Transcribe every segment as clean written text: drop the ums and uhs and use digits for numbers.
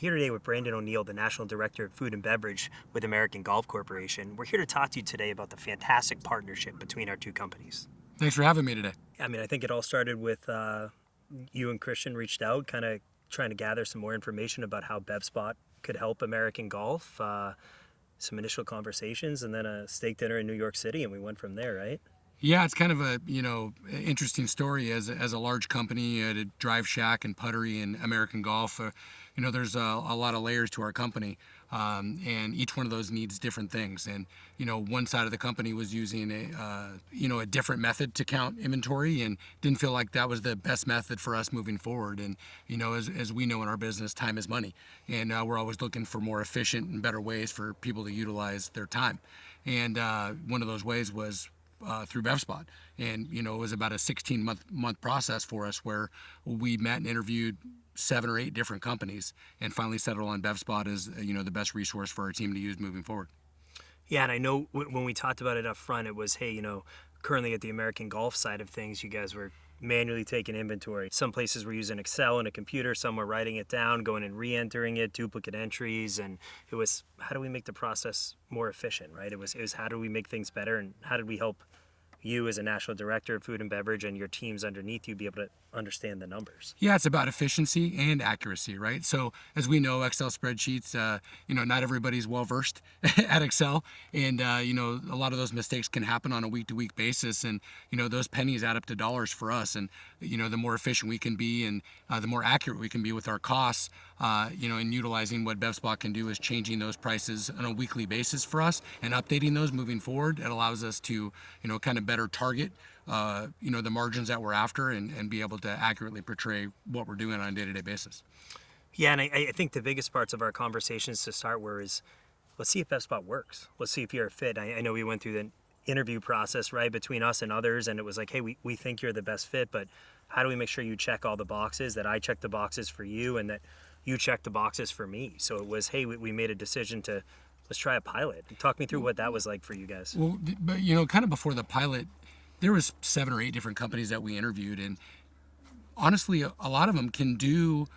here today with Brandon O'Neill, the National Director of Food and Beverage with American Golf Corporation. We're here to talk to you today about the fantastic partnership between our two companies. Thanks for having me today. I mean, I think it all started with you and Christian reached out, kind of trying to gather some more information about how BevSpot could help American Golf. Some initial conversations, and then a steak dinner in New York City, and we went from there, right? Yeah, it's kind of a interesting story as a large company at a drive shack and puttery in American Golf. There's a lot of layers to our company, and each one of those needs different things. And one side of the company was using a different method to count inventory, and didn't feel like that was the best method for us moving forward. And as we know in our business, time is money, and we're always looking for more efficient and better ways for people to utilize their time. And one of those ways was through BevSpot. And, it was about a 16-month process for us where we met and interviewed 7 or 8 different companies and finally settled on BevSpot as, the best resource for our team to use moving forward. Yeah, and I know when we talked about it up front, it was, hey, currently at the American Golf side of things, you guys were manually taking inventory. Some places were using Excel and a computer, some were writing it down, going and re-entering it, duplicate entries, and it was, how do we make the process more efficient, right? It was how do we make things better, and how did we help you as a national director of food and beverage and your teams underneath you be able to understand the numbers? Yeah, it's about efficiency and accuracy, right? So as we know, Excel spreadsheets, not everybody's well versed at Excel, and a lot of those mistakes can happen on a week-to-week basis, and those pennies add up to dollars for us. And the more efficient we can be, and the more accurate we can be with our costs, and utilizing what BevSpot can do is changing those prices on a weekly basis for us and updating those moving forward. It allows us to kind of better target the margins that we're after, and be able to accurately portray what we're doing on a day-to-day basis. Yeah, and I think the biggest parts of our conversations to start were let's see if BevSpot works. Let's see if you're a fit. I know we went through the interview process, right, between us and others, and it was like, hey, we think you're the best fit, but how do we make sure you check all the boxes, that I check the boxes for you, and that you check the boxes for me? So it was, hey, we made a decision to, let's try a pilot. Talk me through what that was like for you guys. Well, but kind of before the pilot, there was 7 or 8 different companies that we interviewed, and honestly, a lot of them can do,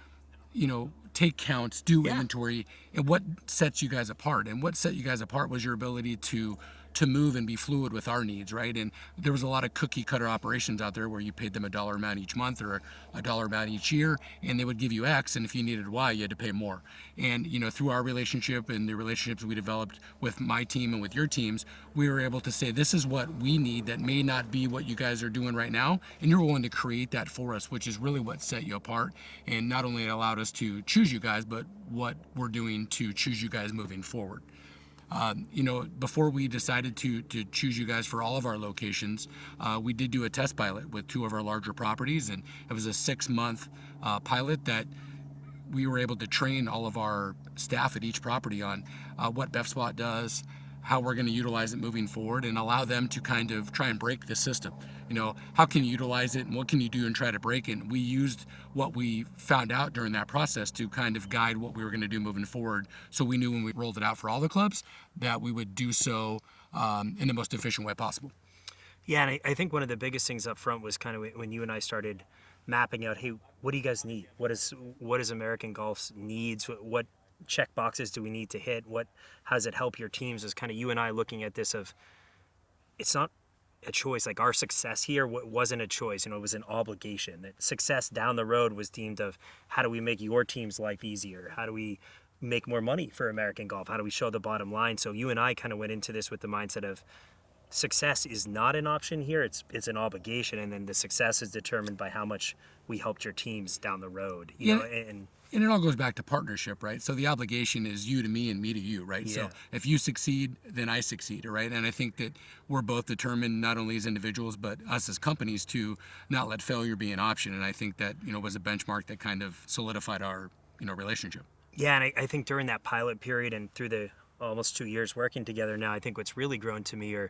take counts, do inventory, and what sets you guys apart. And what set you guys apart was your ability to move and be fluid with our needs, right? And there was a lot of cookie cutter operations out there where you paid them $1 amount each month or $1 amount each year, and they would give you X, and if you needed Y, you had to pay more. And through our relationship and the relationships we developed with my team and with your teams, we were able to say, this is what we need that may not be what you guys are doing right now, and you're willing to create that for us, which is really what set you apart. And not only allowed us to choose you guys, but what we're doing to choose you guys moving forward. Before we decided to choose you guys for all of our locations, we did do a test pilot with 2 of our larger properties, and it was a 6-month pilot that we were able to train all of our staff at each property on what BevSpot does, how we're going to utilize it moving forward, and allow them to kind of try and break the system. How can you utilize it, and what can you do and try to break it? And we used what we found out during that process to kind of guide what we were going to do moving forward. So we knew when we rolled it out for all the clubs that we would do so in the most efficient way possible. Yeah, and I think one of the biggest things up front was kind of when you and I started mapping out, hey, what do you guys need? What is American Golf's needs? What check boxes do we need to hit? How does it help your teams? Is kind of you and I looking at this of, it's not a choice. Like our success here wasn't a choice, it was an obligation. That success down the road was deemed of, how do we make your team's life easier? How do we make more money for American Golf? How do we show the bottom line? So you and I kind of went into this with the mindset of, success is not an option here, it's an obligation, and then the success is determined by how much we helped your teams down the road. And it all goes back to partnership, right? So the obligation is you to me and me to you, right? Yeah. So if you succeed, then I succeed, right? And I think that we're both determined, not only as individuals, but us as companies, to not let failure be an option. And I think that, was a benchmark that kind of solidified our, relationship. Yeah, and I think during that pilot period and through the almost 2 years working together now, I think what's really grown to me are,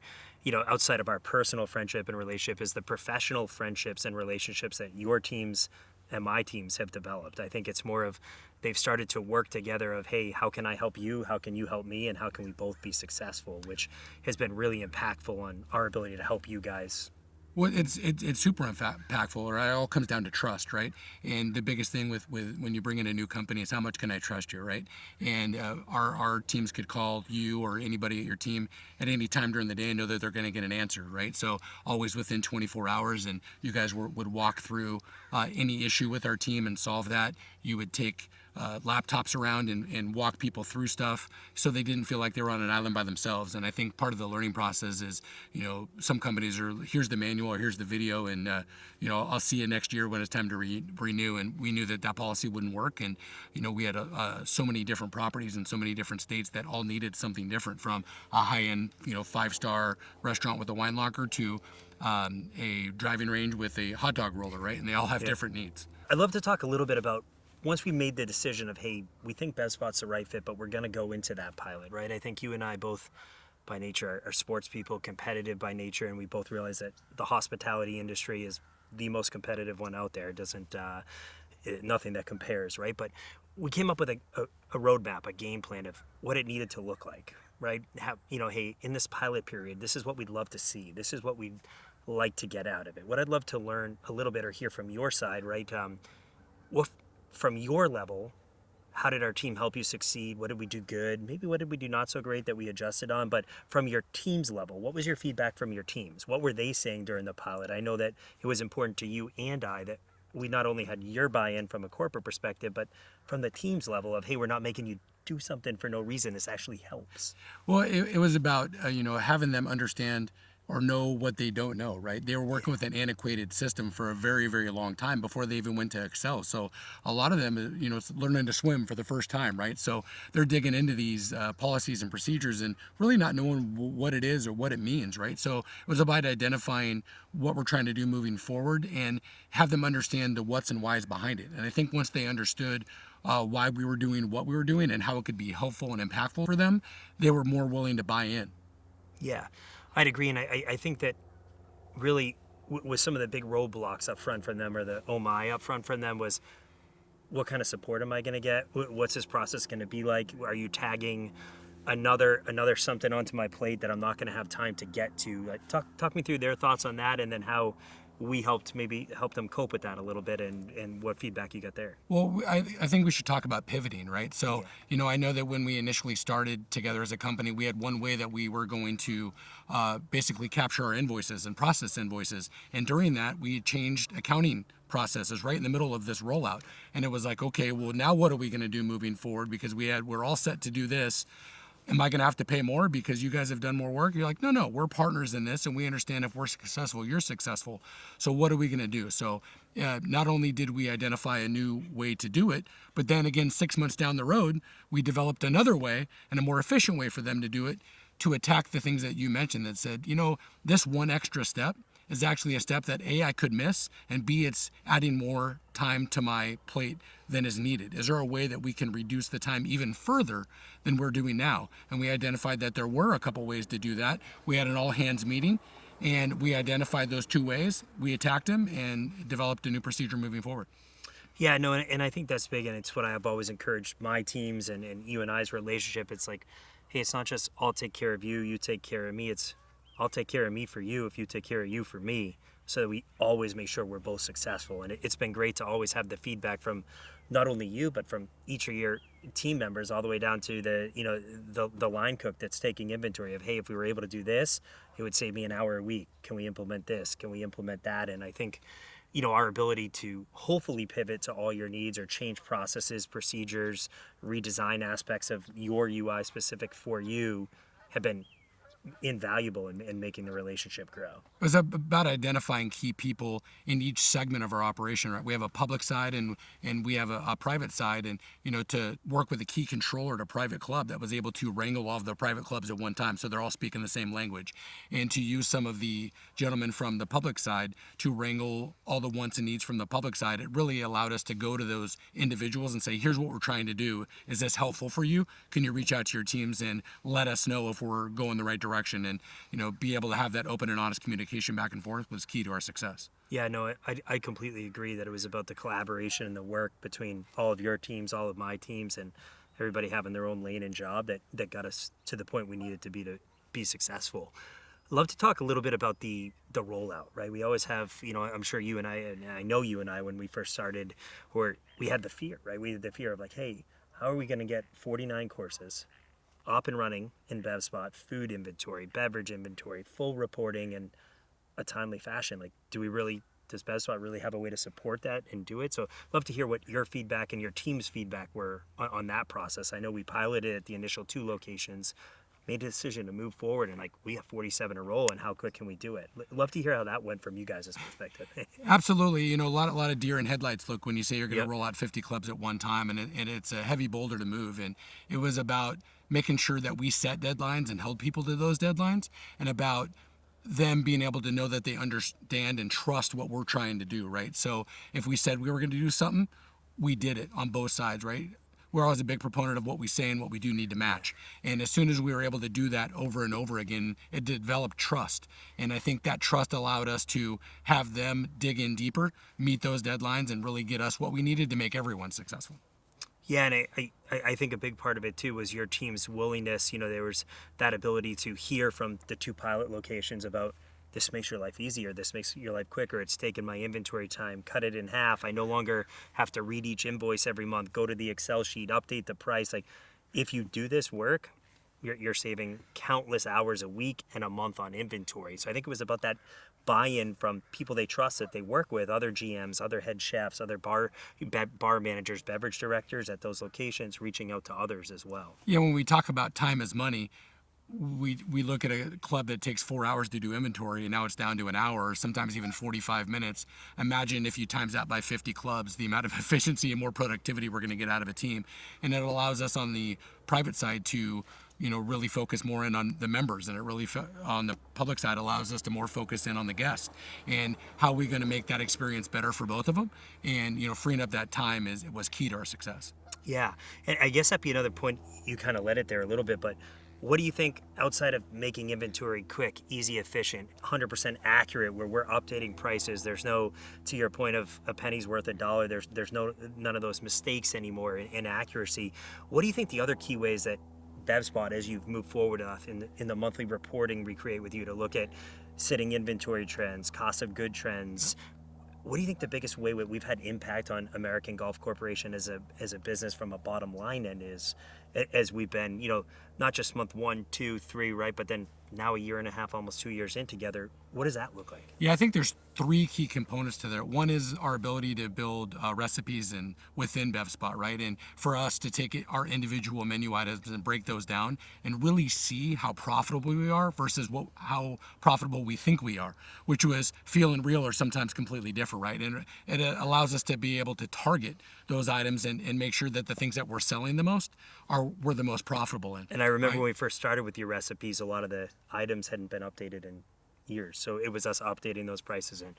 outside of our personal friendship and relationship, is the professional friendships and relationships that your teams and my teams have developed. I think it's more of, they've started to work together of, hey, how can I help you? How can you help me? And how can we both be successful? Which has been really impactful on our ability to help you guys Well, it's super impactful. Right? It all comes down to trust, right? And the biggest thing with when you bring in a new company is how much can I trust you, right? And our teams could call you or anybody at your team at any time during the day and know that they're going to get an answer, right? So always within 24 hours, and you guys would walk through any issue with our team and solve that. You would take laptops around and walk people through stuff so they didn't feel like they were on an island by themselves. And I think part of the learning process is, some companies are, here's the manual or here's the video, and I'll see you next year when it's time to renew. And we knew that policy wouldn't work. And we had so many different properties in so many different states that all needed something different, from a high-end 5-star restaurant with a wine locker to a driving range with a hot dog roller, right? And they all have different needs. I'd love to talk a little bit about, once we made the decision of, hey, we think BevSpot's the right fit, but we're going to go into that pilot, right? I think you and I both, by nature, are sports people, competitive by nature, and we both realize that the hospitality industry is the most competitive one out there. It doesn't, nothing that compares, right? But we came up with a roadmap, a game plan of what it needed to look like, right? Hey, in this pilot period, this is what we'd love to see. This is what we'd like to get out of it. What I'd love to learn a little bit or hear from your side, right? What, from your level, how did our team help you succeed? What did we do good? Maybe what did we do not so great that we adjusted on? But from your team's level, what was your feedback from your teams? What were they saying during the pilot? I know that it was important to you and I that we not only had your buy-in from a corporate perspective, but from the team's level of, hey, we're not making you do something for no reason. This actually helps. Well, it was about, having them understand or know what they don't know, right? They were working with an antiquated system for a very, very long time before they even went to Excel. So a lot of them, it's learning to swim for the first time, right? So they're digging into these policies and procedures and really not knowing what it is or what it means, right? So it was about identifying what we're trying to do moving forward and have them understand the what's and whys behind it. And I think once they understood why we were doing what we were doing and how it could be helpful and impactful for them, they were more willing to buy in. Yeah, I'd agree. And I think that really with some of the big roadblocks up front from them, or the oh my up front from them, was what kind of support am I going to get? What's this process going to be like? Are you tagging another something onto my plate that I'm not going to have time to get to? Talk me through their thoughts on that, and then how we maybe help them cope with that a little bit, and what feedback you got there. Well, I think we should talk about pivoting, right? So, I know that when we initially started together as a company, we had one way that we were going to basically capture our invoices and process invoices. And during that, we changed accounting processes right in the middle of this rollout. And it was like, okay, well, now what are we going to do moving forward? Because we're all set to do this. Am I going to have to pay more because you guys have done more work? You're like, no, we're partners in this, and we understand if we're successful, you're successful. So what are we going to do? So not only did we identify a new way to do it, but then again, 6 months down the road, we developed another way and a more efficient way for them to do it, to attack the things that you mentioned that said, this one extra step is actually a step that A, I could miss, and B, it's adding more time to my plate than is needed. Is there a way that we can reduce the time even further than we're doing now? And we identified that there were a couple ways to do that. We had an all-hands meeting, and we identified those two ways. We attacked them and developed a new procedure moving forward. Yeah, no, and I think that's big, and it's what I've always encouraged my teams and you and I's relationship. It's like, hey, it's not just I'll take care of you, you take care of me. It's I'll take care of me for you if you take care of you for me, so that we always make sure we're both successful. And it's been great to always have the feedback from not only you, but from each of your team members, all the way down to the line cook that's taking inventory of, hey, if we were able to do this, it would save me an hour a week. Can we implement this? Can we implement that? And I think, our ability to hopefully pivot to all your needs, or change processes, procedures, redesign aspects of your UI specific for you, have been invaluable in making the relationship grow. It was about identifying key people in each segment of our operation, right? We have a public side and we have a private side, and to work with a key controller at a private club that was able to wrangle all of the private clubs at one time, so they're all speaking the same language, and to use some of the gentlemen from the public side to wrangle all the wants and needs from the public side. It really allowed us to go to those individuals and say, here's what we're trying to do. Is this helpful for you? Can you reach out to your teams and let us know if we're going the right direction? And be able to have that open and honest communication back and forth was key to our success. Yeah, no, I completely agree that it was about the collaboration and the work between all of your teams, all of my teams, and everybody having their own lane and job that got us to the point we needed to be successful. Love to talk a little bit about the rollout, right? We always have, I'm sure you and I know you and I, when we first started, where we had the fear, right? We had the fear of like, hey, how are we going to get 49 courses up and running in BevSpot, food inventory, beverage inventory, full reporting in a timely fashion? Like, does BevSpot really have a way to support that and do it? So love to hear what your feedback and your team's feedback were on that process. I know we piloted at the initial 2 locations, made a decision to move forward, and like, we have 47 a roll, and how quick can we do it? Love to hear how that went from you guys' perspective. Absolutely. A lot of deer in headlights look when you say you're going to Yep. roll out 50 clubs at one time, and it's a heavy boulder to move. And it was about making sure that we set deadlines and held people to those deadlines, and about them being able to know that they understand and trust what we're trying to do, right? So if we said we were going to do something, we did it on both sides, right? We're always a big proponent of what we say and what we do need to match. And as soon as we were able to do that over and over again, it developed trust. And I think that trust allowed us to have them dig in deeper, meet those deadlines, and really get us what we needed to make everyone successful. Yeah, and I think a big part of it too was your team's willingness. There was that ability to hear from the 2 pilot locations about, this makes your life easier, this makes your life quicker, it's taken my inventory time, cut it in half. I no longer have to read each invoice every month, go to the Excel sheet, update the price. Like, if you do this work, you're saving countless hours a week and a month on inventory. So I think it was about that buy-in from people they trust, that they work with, other GMs, other head chefs, other bar managers, beverage directors at those locations, reaching out to others as well. Yeah, when we talk about time as money, we look at a club that takes 4 hours to do inventory, and now it's down to an hour, or sometimes even 45 minutes. Imagine if you times that by 50 clubs, the amount of efficiency and more productivity we're going to get out of a team. And it allows us on the private side to really focus more in on the members, and it really on the public side allows us to more focus in on the guests, and how are we going to make that experience better for both of them. And freeing up that time was key to our success. Yeah, and I guess that'd be another point. You kind of led it there a little bit, but what do you think, outside of making inventory quick, easy, efficient, 100% accurate, where we're updating prices, there's no, to your point of a penny's worth a dollar, there's none of those mistakes anymore in accuracy. What do you think the other key ways that BevSpot, as you've moved forward in the monthly reporting we create with you to look at sitting inventory trends, cost of good trends, what do you think the biggest way we've had impact on American Golf Corporation as a business from a bottom line end is, as we've been, not just month 1, 2, 3, right, but then now a year and a half, almost 2 years in together, what does that look like? Yeah, I think there's 3 key components to that. One is our ability to build recipes within BevSpot, right? And for us to take our individual menu items and break those down and really see how profitable we are versus how profitable we think we are, which was feel and real are sometimes completely different, right? And it allows us to be able to target those items and make sure that the things that we're selling the most we're the most profitable in. And I remember when we first started with your recipes, a lot of the items hadn't been updated in years. So it was us updating those prices, and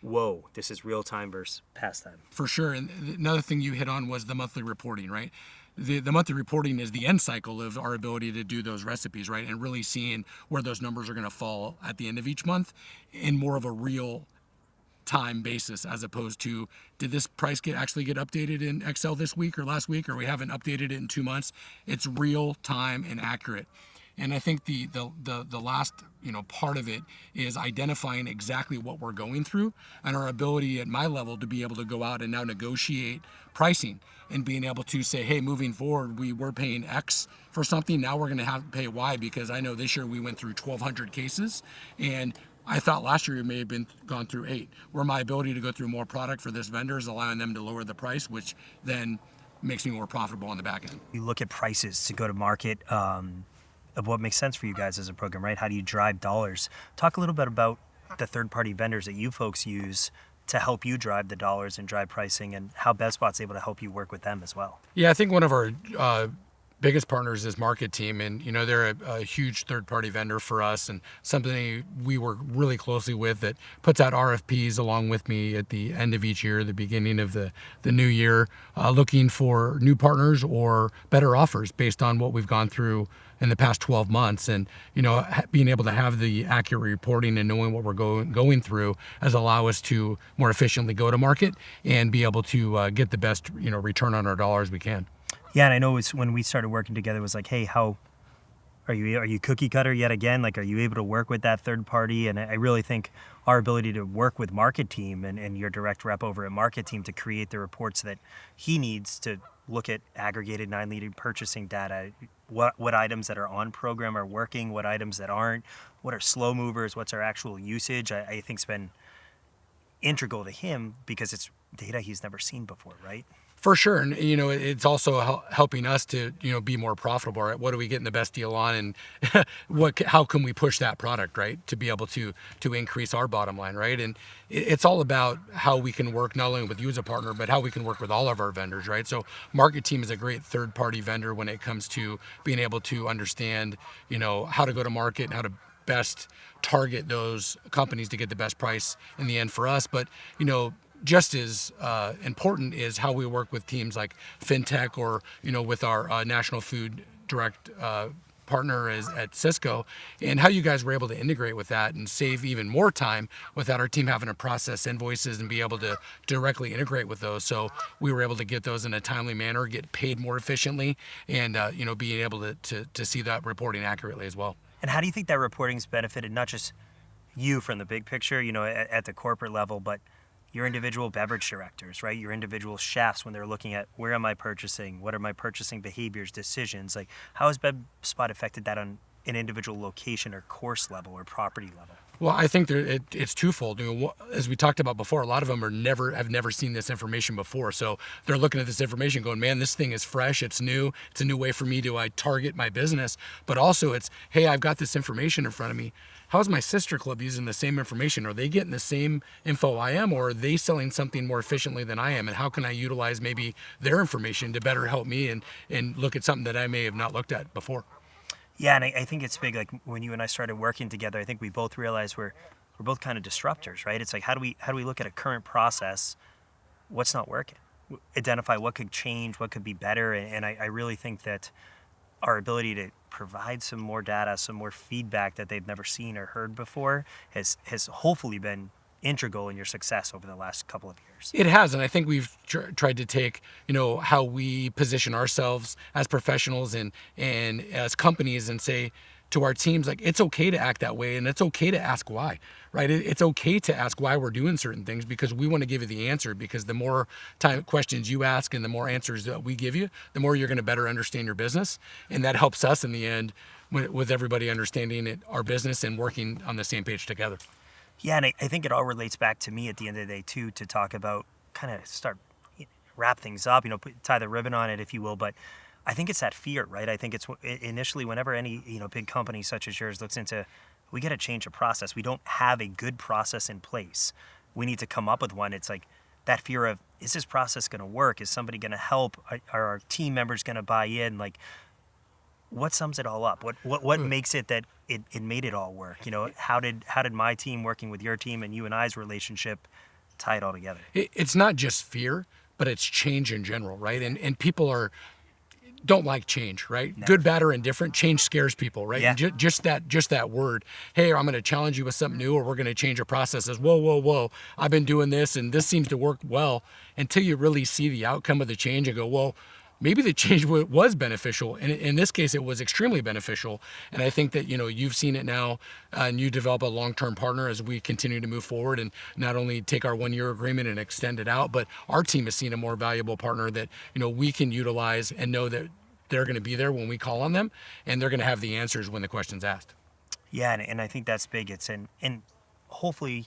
whoa, this is real time versus past time. For sure. And another thing you hit on was the monthly reporting, right? The monthly reporting is the end cycle of our ability to do those recipes, right? And really seeing where those numbers are going to fall at the end of each month in more of a real time basis, as opposed to, did this price actually get updated in Excel this week or last week, or we haven't updated it in 2 months. It's real time and accurate. And I think the last part of it is identifying exactly what we're going through, and our ability at my level to be able to go out and now negotiate pricing and being able to say, hey, moving forward, we were paying X for something, now we're going to have to pay Y, because I know this year we went through 1,200 cases, and I thought last year we may have gone through 8. Where my ability to go through more product for this vendor is allowing them to lower the price, which then makes me more profitable on the back end. You look at prices to go to market, of what makes sense for you guys as a program, right? How do you drive dollars? Talk a little bit about the third-party vendors that you folks use to help you drive the dollars and drive pricing, and how BevSpot's able to help you work with them as well. Yeah, I think one of our biggest partners is Market Team, and they're a huge third-party vendor for us, and something we work really closely with, that puts out RFPs along with me at the end of each year, the beginning of the new year, looking for new partners or better offers based on what we've gone through in the past 12 months. And being able to have the accurate reporting and knowing what we're going through has allowed us to more efficiently go to market and be able to get the best return on our dollars we can. Yeah, and I know when we started working together, it was like, hey, how Are you cookie cutter yet again? Like, are you able to work with that third party? And I really think our ability to work with market team and your direct rep over at market team to create the reports that he needs to look at aggregated 9-liter purchasing data, what items that are on program are working, what items that aren't, what are slow movers, what's our actual usage. I think's been integral to him because it's data he's never seen before, right? For sure, and it's also helping us to be more profitable. Right? What are we getting the best deal on, and how can we push that product, right, to be able to increase our bottom line, right? And it's all about how we can work not only with you as a partner, but how we can work with all of our vendors, right? So Market Team is a great third-party vendor when it comes to being able to understand, how to go to market and how to best target those companies to get the best price in the end for us, but just as important is how we work with teams like FinTech or with our National Food Direct partner is at Cisco, and how you guys were able to integrate with that and save even more time without our team having to process invoices and be able to directly integrate with those. So we were able to get those in a timely manner, get paid more efficiently, and being able to see that reporting accurately as well. And how do you think that reporting's benefited not just you from the big picture, at the corporate level, but your individual beverage directors, right? Your individual chefs when they're looking at where am I purchasing? What are my purchasing behaviors, decisions? Like, how has BevSpot affected that on an individual location or course level or property level? Well, I think it's twofold. As we talked about before, a lot of them have never seen this information before. So they're looking at this information going, man, this thing is fresh. It's new. It's a new way for me to target my business. But also it's, hey, I've got this information in front of me. How's my sister club using the same information? Are they getting the same info I am, or are they selling something more efficiently than I am? And how can I utilize maybe their information to better help me and look at something that I may have not looked at before? Yeah, and I think it's big. Like when you and I started working together, I think we both realized we're both kind of disruptors, right? It's like how do we look at a current process, what's not working, identify what could change, what could be better, and I really think that our ability to provide some more data, some more feedback that they've never seen or heard before has hopefully been integral in your success over the last couple of years. It has, and I think we've tried to take, how we position ourselves as professionals and as companies and say to our teams, like, it's okay to act that way and it's okay to ask why, right? It's okay to ask why we're doing certain things because we want to give you the answer, because the more questions you ask and the more answers that we give you, the more you're going to better understand your business. And that helps us in the end with everybody understanding our business and working on the same page together. Yeah, and I think it all relates back to me at the end of the day too, to talk about kind of wrap things up, tie the ribbon on it, if you will. But I think it's that fear, right? I think it's initially whenever any big company such as yours looks into, we got to change a process. We don't have a good process in place. We need to come up with one. It's like that fear of, is this process going to work? Is somebody going to help? Are our team members going to buy in? Like, what sums it all up? What makes it that it made it all work? How did my team working with your team and you and I's relationship tie it all together? It's not just fear, but it's change in general, right? And people don't like change, right? Never. Good, bad, or indifferent. Change scares people, right? Yeah. And just that word, hey, I'm going to challenge you with something new, or we're going to change our processes. Whoa. I've been doing this and this seems to work well, until you really see the outcome of the change and go, well, maybe the change was beneficial. And in this case, it was extremely beneficial. And I think that, you've seen it now, and you develop a long-term partner as we continue to move forward and not only take our 1-year agreement and extend it out, but our team has seen a more valuable partner that, we can utilize and know that they're going to be there when we call on them, and they're going to have the answers when the question's asked. Yeah, and I think that's big. And hopefully,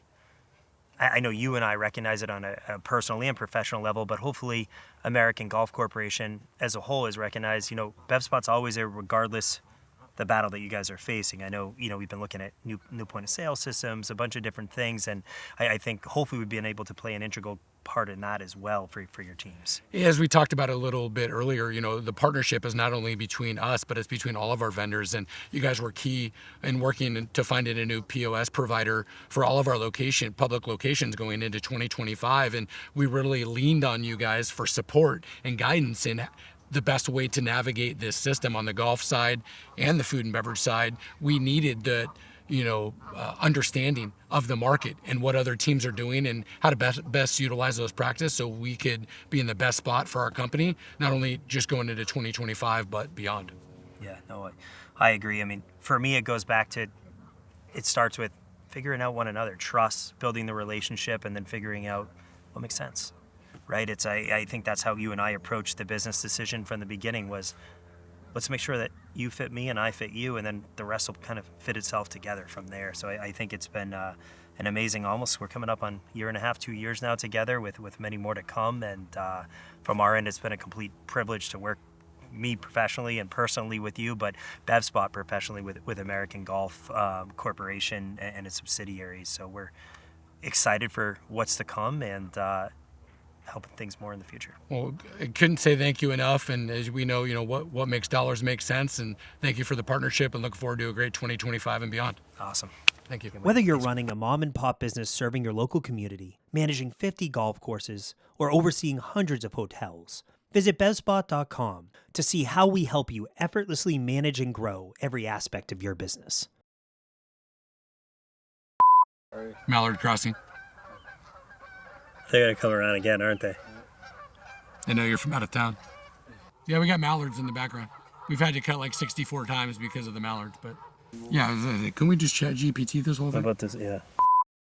I know you and I recognize it on a personal and professional level, but hopefully American Golf Corporation as a whole is recognized. BevSpot's always there regardless the battle that you guys are facing. I know, we've been looking at new point of sale systems, a bunch of different things, and I think hopefully we've been able to play an integral part in that as well for your teams. As we talked about a little bit earlier, the partnership is not only between us, but it's between all of our vendors. And you guys were key in working to find a new POS provider for all of our public locations going into 2025. And we really leaned on you guys for support and guidance in the best way to navigate this system on the golf side and the food and beverage side. We needed the understanding of the market and what other teams are doing and how to best utilize those practices so we could be in the best spot for our company, not only just going into 2025, but beyond. Yeah, no, I agree. I mean, for me, it goes back to, it starts with figuring out one another, trust, building the relationship, and then figuring out what makes sense, right? I think that's how you and I approached the business decision from the beginning was, let's make sure that you fit me and I fit you, and then the rest will kind of fit itself together from there. So I think it's been an amazing, almost, we're coming up on 1.5 2 years now together with many more to come. And from our end, it's been a complete privilege to work me professionally and personally with you, but BevSpot professionally with American Golf Corporation and its subsidiaries. So we're excited for what's to come and helping things more in the future. Well, I couldn't say thank you enough. And as we know, what makes dollars make sense. And thank you for the partnership, and look forward to a great 2025 and beyond. Awesome. Thank you. Whether you're running a mom and pop business serving your local community, managing 50 golf courses, or overseeing hundreds of hotels, visit BevSpot.com to see how we help you effortlessly manage and grow every aspect of your business. Mallard Crossing. They're going to come around again, aren't they? I know you're from out of town. Yeah, we got mallards in the background. We've had to cut like 64 times because of the mallards, but yeah, can we just chat GPT this whole How thing? about this? Yeah.